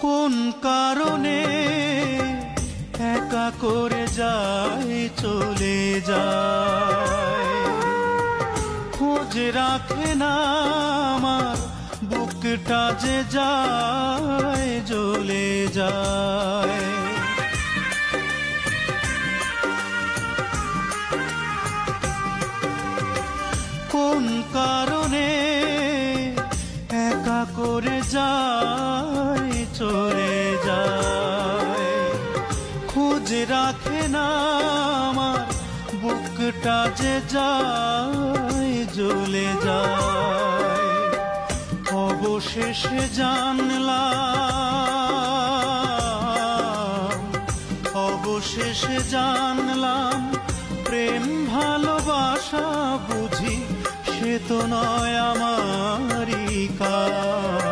কোন কারণে একা করে যায় চলে যায়, খোঁজ রাখে না আমার বুকটা যে যায় জ্বলে যায়। কোন কারণে একা করে যায় চলে যায়, খোঁজ রাখে না আমার বুকটা যে যায় জ্বলে যায়। অবশেষে জানলাম, অবশেষে জানলাম প্রেম ভালোবাসা বুঝি সে তো নয় আমারই কাজ।